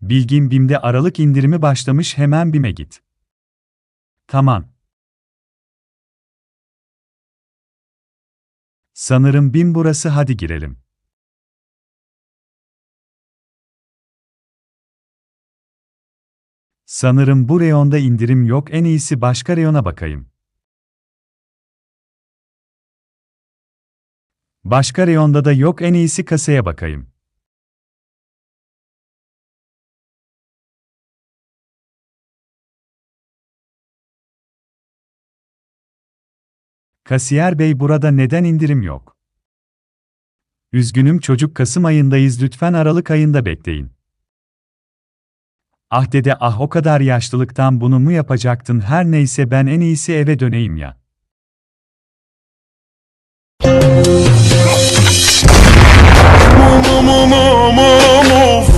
Bilgin BİM'de Aralık indirimi başlamış, hemen BİM'e git. Tamam. Sanırım BİM burası, hadi girelim. Sanırım bu reyonda indirim yok, en iyisi başka reyona bakayım. Başka reyonda da yok, en iyisi kasaya bakayım. Kasiyer bey, burada neden indirim yok? Üzgünüm çocuk, Kasım ayındayız, lütfen Aralık ayında bekleyin. Ah dede ah, o kadar yaşlılıktan bunu mu yapacaktın, her neyse ben en iyisi eve döneyim ya. Move, move, move, move, move.